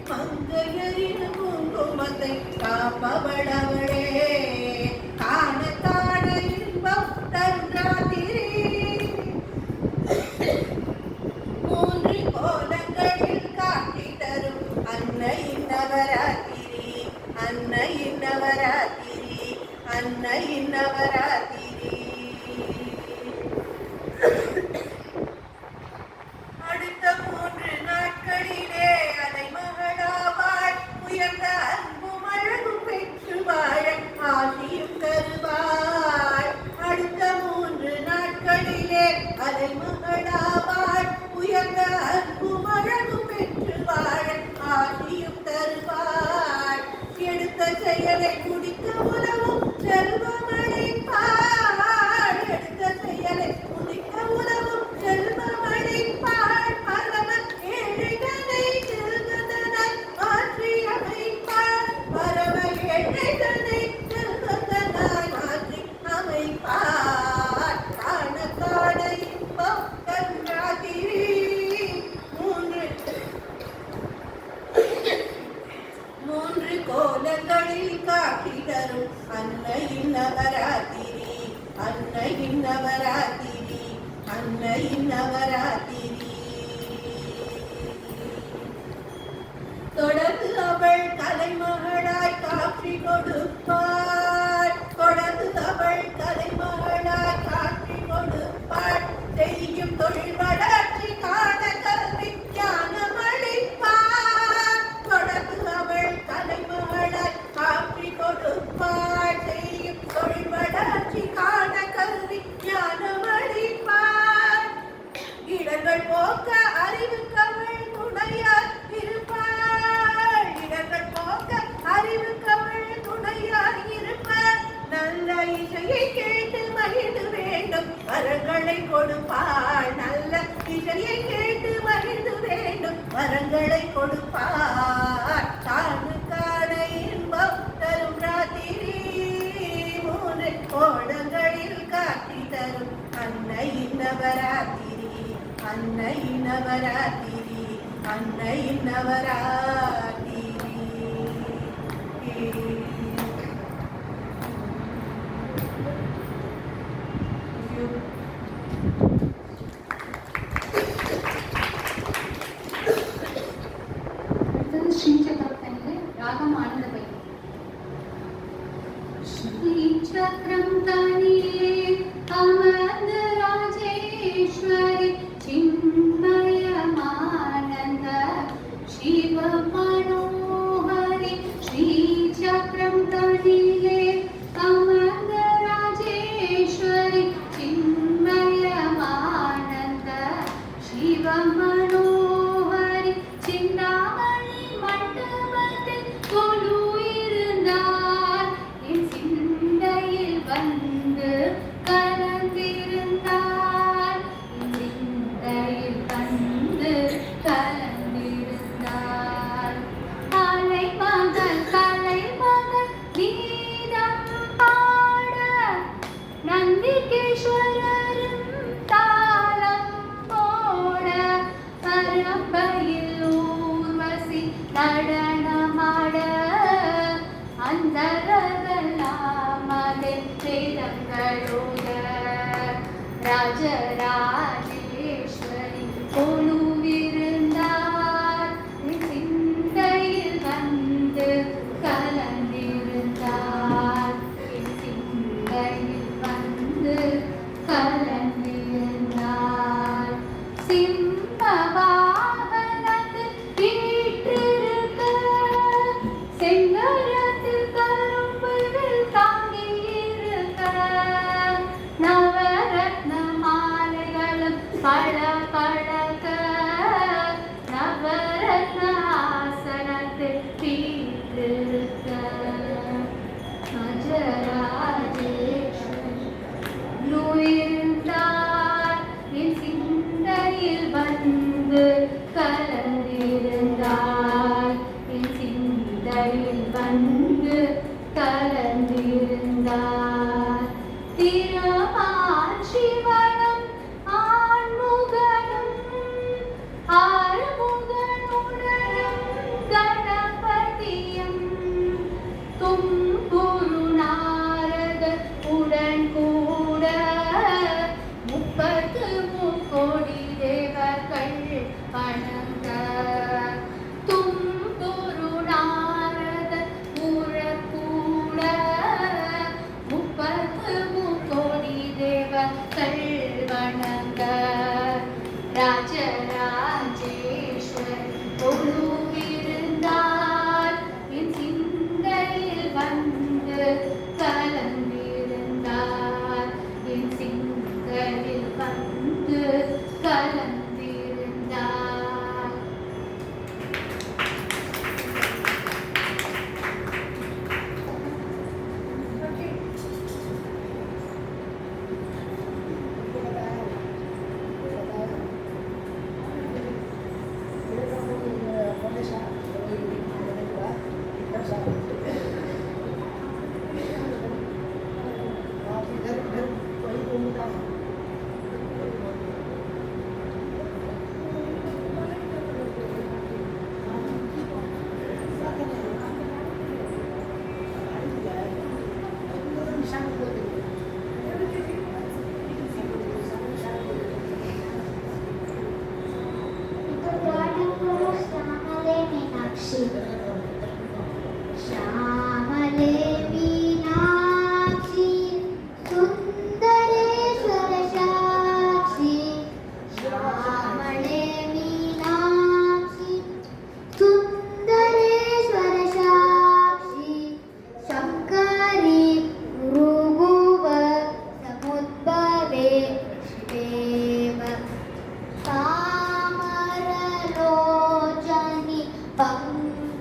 மங்கையரின் குங்குமத்தை காப்பவளவளே காணத்தான இன்பம் தன்றாதிரி மூன்று கோலங்களில் காட்டி தரும் அன்னையின் நவராத்திரி அன்னையின் நவராத்திரி அன்னையின் நவராத்திரி அடுத்த 3 நாட்களிலே அதை மகளாவாள் உயர்ந்த அன்பும் அழகும் பெற்று வாழ ஆசியும் தருவாள் அடுத்த 3 நாட்களிலே அதை மகளாவாள் உயர்ந்த அன்பும் அழகும் பெற்று வாழ ஆசியும் தருவாள் எடுத்த செயலை முடிக்க உலவும் செல்வமளிப்பாள் எடுத்த செயலை முடிக்க உலவும் செல்வமளிப்பாள் பரமன் ஏழைகளை செல்வதனாய் மாற்றி அமைப்பாள் பரம ஏழைகளை செல்வதனாய் மாற்றி அமைப்பாள் காண காண இன்பம் கன்றாதிரி மூன்று கோலங்களில் காட்டி தரும் அன்னையின் நவராத்திரி அன்னையின் நவராத்திரி அன்னையின் நவராத்திரி தொடர்ந்து அவள் கலைமகளாய் காட்சி கொடுப்பாள் தொடர்ந்து அவள் கலைமகளாய் காட்சி கொடுப்பாள் செய்யும் தொழில் வளர்ச்சி காண கல்வி ஞானம் அளிப்பாள் தொடர்ந்து அவள் கலைமகளாய் காட்சி கொடுப்பாள் செய்யும் தொழில் வளர்ச்சி காண கல்வி ஞானம் அளிப்பாள் இடங்கள் போக்க அறிவுக்கவள் துணையார் இருப்பாள் இடங்கள் போக்க அறிவுக்கவள் துணையார் இருப்பாள் நல்ல இசையை கேட்டு மகிழ்ந்து வேண்டும் வரங்களை கொடுப்பாள் நல்ல இசையை கேட்டு மகிழ்ந்து வேண்டும் வரங்களை கொடுப்பாள் காண காண இன்பம் தரும் ராத்திரி 3 கோணங்களில் காட்டி தரும் அன்னையின் நவராத்திரி அன்னையின் நவராத்திரி அன்னையின் நவராத்திரி ஸ்ரீசக்கரத்தனிலே ராகம் ஆனந்தபை ஸ்ரீசக்கரம் தனிலே அமர்ந்த ராஜேஸ்வரி சின்மயமானந்த சிவ மனோஹரி ஸ்ரீசக்கரம் தனிலே அமர்ந்த ராஜேஸ்வரி சின்மயமானந்த சிவ மனோஹரி சிந்தாமணி மண்டபத்தில் கொலு இருந்தார் என் சிந்தையில் வந்து கலந்திருந்தார் என் சிந்தையில் வந்து கலந்திருந்தார் கலைமகள் கீதம் பாட நந்திகேஸ்வரரும் தாளம் போட பரம்பையில் ஊர்வசி நடனமாட அந்தரகலாம் அதில் வேதங்களோட ராஜராஜேஸ்வரி கொலுவிருந்தார் சிந்தையில் வந்து கலந்திருந்தார் சிந்தையில் வந்து கலந்திருந்தார் சிம்மவாகனத்தில் வீற்றிருக்க செங்கரத்தில் கரும்பு मीनाक्षी श्यामले मीनाक्षी सुन्दरेश्वर साक्षी श्यामले मीनाक्षी सुन्दरेश्वर साक्षी शङ्करी गुरुगुव समुद्भवे शिवेव तामरलोचनि पङ्कजमोचनि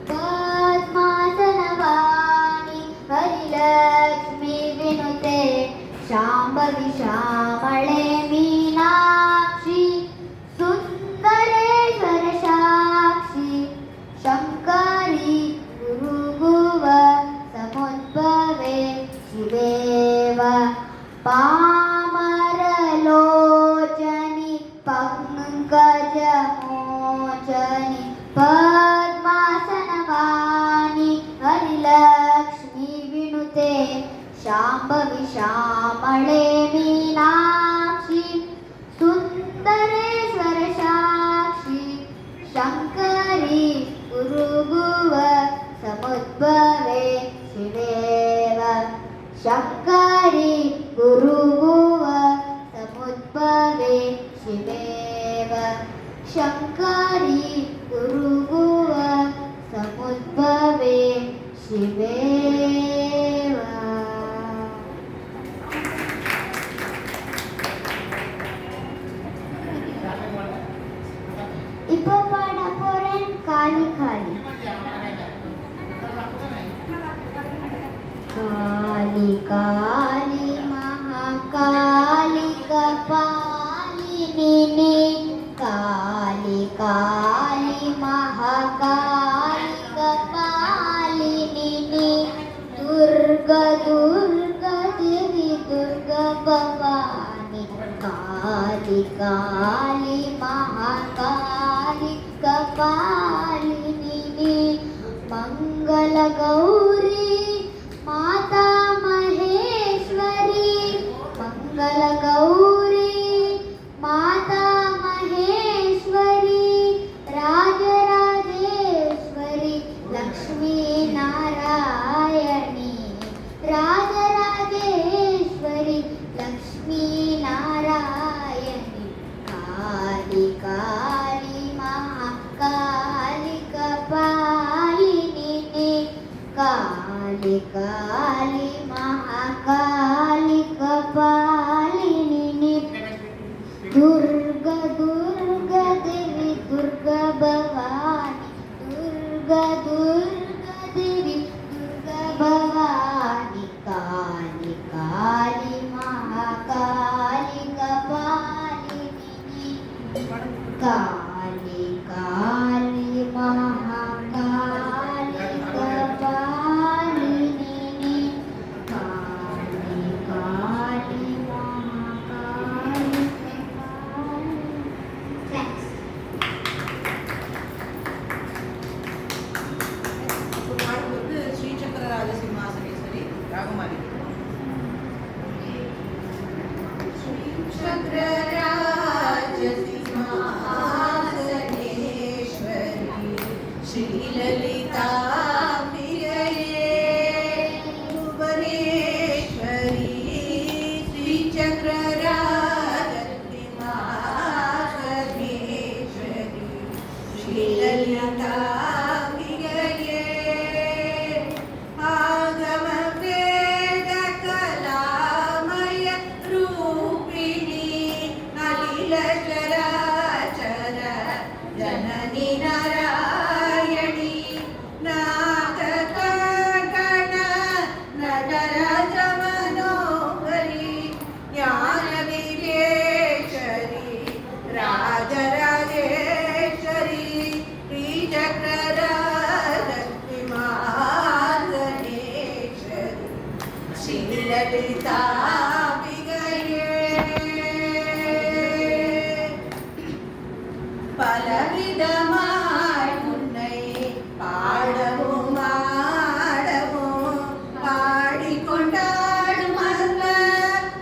पद्मासनवाणि हरिलक्ष्मी विनुते शाम्भवी श्यामळे मीनाक्षी सुन्दरेश्वर साक्षी शङ्करी गुरुगुव समुद्भवे शिवेव पामरलोचनि पङ्कजमोचनि पद्मासनवाणि हरिलक्ष्मी विनुते शाम्भवी श्यामळे मीनाक्षी सुन्दरेश्वर साक्षी शङ्करी गुरुगुव समुद्भवे शिवेव शङ्करी गुरुगुव समुद्भवे शिवेव शङ्करी गुरुगुव समुद्भवे शिवेव. இப்போ பாட போறேன் காளி காளி. काली काली महाकाली कपालिनी काली काली महाकाली कपालिनी दुर्गा दुर्गा देवी दुर्गा भवानी काली काली महाकाली कपालिनी मंगल गौरी माता महेश्वरी मंगल गौरी माता महेश्वरी राजराजेश्वरी लक्ष्मी नारायणी राजराजेश्वरी लक्ष्मी नारायणी काली काली महाकाली कपालिनी काली काली महाकाली कपालिनी दुर्गा दुर्गा देवी दुर्गा भवानी दुर्गा दुर्गा देवी दुर्गा भवानी काली काली महाकाली कपालिनी काली काली महाकाली कपालिनी काली काली महाकाली Thanks. பாடும்போது ஸ்ரீசக்கர ராஜசிம்மாசனேஸ்வரி ராகமாலி. ஸ்ரீசக்கர ராஜசிம்மாசனேஸ்வரி ஸ்ரீலலிதா புவனேஸ்வரி ஸ்ரீசக்கர ராஜசிம்மாசனேஸ்வரி ஸ்ரீலலிதா பலவிதமாய் உன்னை பாடவும் ஆடவும் பாடிக்கொண்டாடும் அந்த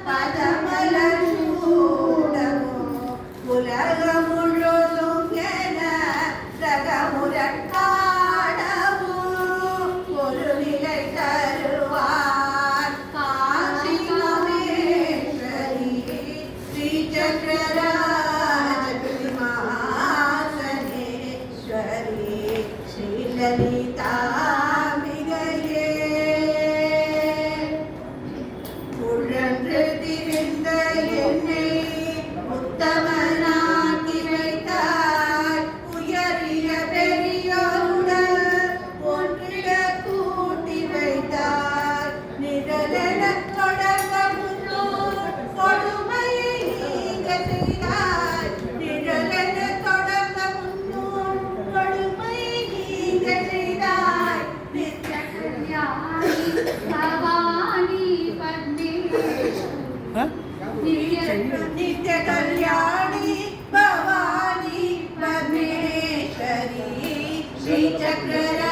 பதமலர் சூடவும் உலகம் முழுதும் என லலிதாம்பிகையே உழன்று திரிந்த என்னை உத்தமனாக்கி வைத்தாய் உயரிய பெரியோருடன் ஒன்றிட கூட்டி வைத்தாய் நிழலென தொடர்ந்த முன்னோர் கொடுமையை நீங்க செய்தாய் நிழலென தொடர்ந்த முன்னோர் கொடுமையை நீங்க செய்தாய் நித்ய கல்யாணி பவானி நித்ய கல்யாணி பவானி பரமேஸ்வரி ஸ்ரீ சக்கர